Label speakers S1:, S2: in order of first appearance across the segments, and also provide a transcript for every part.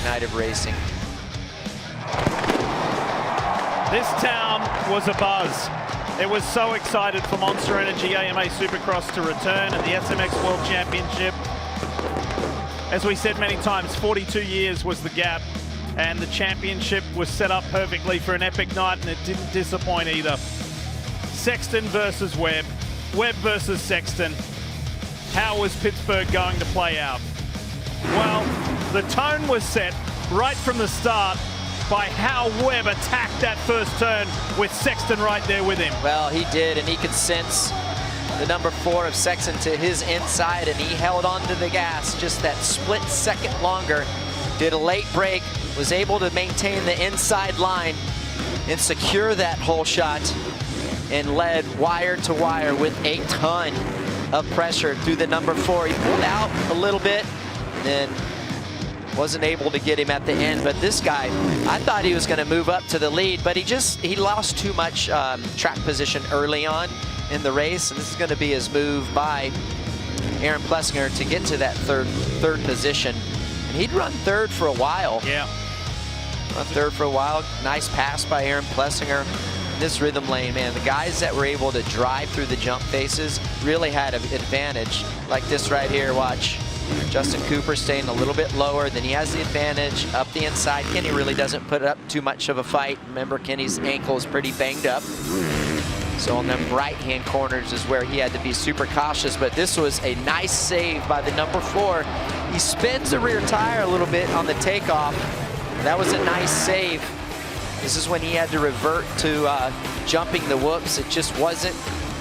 S1: night of racing.
S2: This town was abuzz. It was so excited for Monster Energy AMA Supercross to return at the SMX World Championship. As we said many times, 42 years was the gap, and the championship was set up perfectly for an epic night, and it didn't disappoint either. Sexton versus Webb, Webb versus Sexton. How was Pittsburgh going to play out? Well, the tone was set right from the start by how Webb attacked that first turn with Sexton right there with him.
S1: Well, he did, and he could sense the number 4 of Sexton to his inside, and he held on to the gas just that split second longer. Did a late break, was able to maintain the inside line and secure that hole shot, and led wire to wire with a ton of pressure through the number 4. He pulled out a little bit, and then wasn't able to get him at the end. But this guy, I thought he was going to move up to the lead, but he lost too much track position early on in the race, and this is going to be his move by Aaron Plessinger to get to that third position. And he'd run third for a while.
S2: Yeah.
S1: Run third for a while. Nice pass by Aaron Plessinger. This rhythm lane, man, the guys that were able to drive through the jump faces really had an advantage. Like this right here, watch. Justin Cooper staying a little bit lower, then he has the advantage up the inside. Kenny really doesn't put up too much of a fight. Remember, Kenny's ankle is pretty banged up. So on them right-hand corners is where he had to be super cautious, but this was a nice save by the number 4. He spins the rear tire a little bit on the takeoff. That was a nice save. This is when he had to revert to jumping the whoops. It just wasn't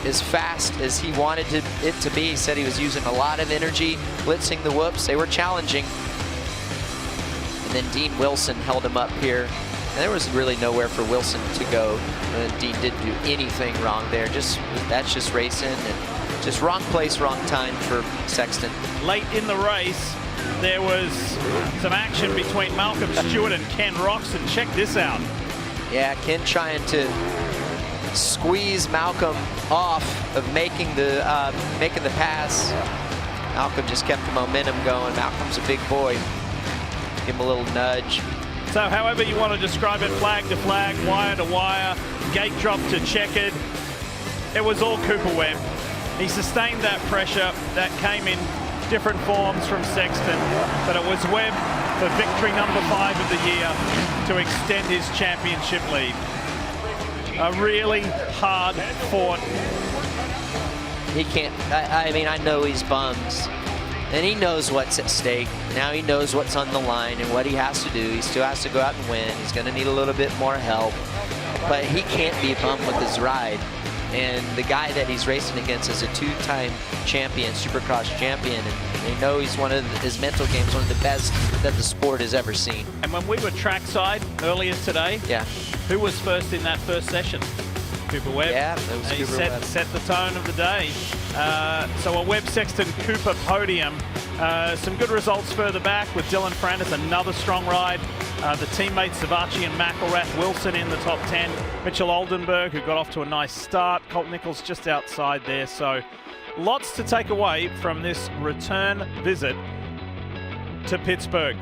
S1: as fast as he wanted it to be. He said he was using a lot of energy blitzing the whoops. They were challenging. And then Dean Wilson held him up here. And there was really nowhere for Wilson to go. And Dean didn't do anything wrong there. That's just racing, and just wrong place, wrong time for Sexton.
S2: Late in the race, there was some action between Malcolm Stewart and Ken Roxon. Check this out.
S1: Yeah, Ken trying to squeeze Malcolm off of making the pass. Malcolm just kept the momentum going. Malcolm's a big boy. Give him a little nudge.
S2: So however you want to describe it, flag to flag, wire to wire, gate drop to checkered, it was all Cooper Webb. He sustained that pressure that came in different forms from Sexton, but it was Webb for victory number 5 of the year to extend his championship lead. A really hard fought.
S1: He can't, I mean, I know he's bummed, and he knows what's at stake. Now he knows what's on the line and what he has to do. He still has to go out and win. He's going to need a little bit more help, but he can't be bummed with his ride. And the guy that he's racing against is a 2-time champion, Supercross champion, and they know he's his mental game's one of the best that the sport has ever seen.
S2: And when we were trackside earlier today,
S1: yeah,
S2: who was first in that first session? Cooper Webb.
S1: Yeah, that was
S2: he
S1: Cooper Webb. Set
S2: the tone of the day. So a Webb-Sexton-Cooper podium. Some good results further back with Dylan Ferrandis, another strong ride. The teammates Savachi and McElrath, Wilson in the top 10. Mitchell Oldenburg, who got off to a nice start. Colt Nichols just outside there. So lots to take away from this return visit to Pittsburgh.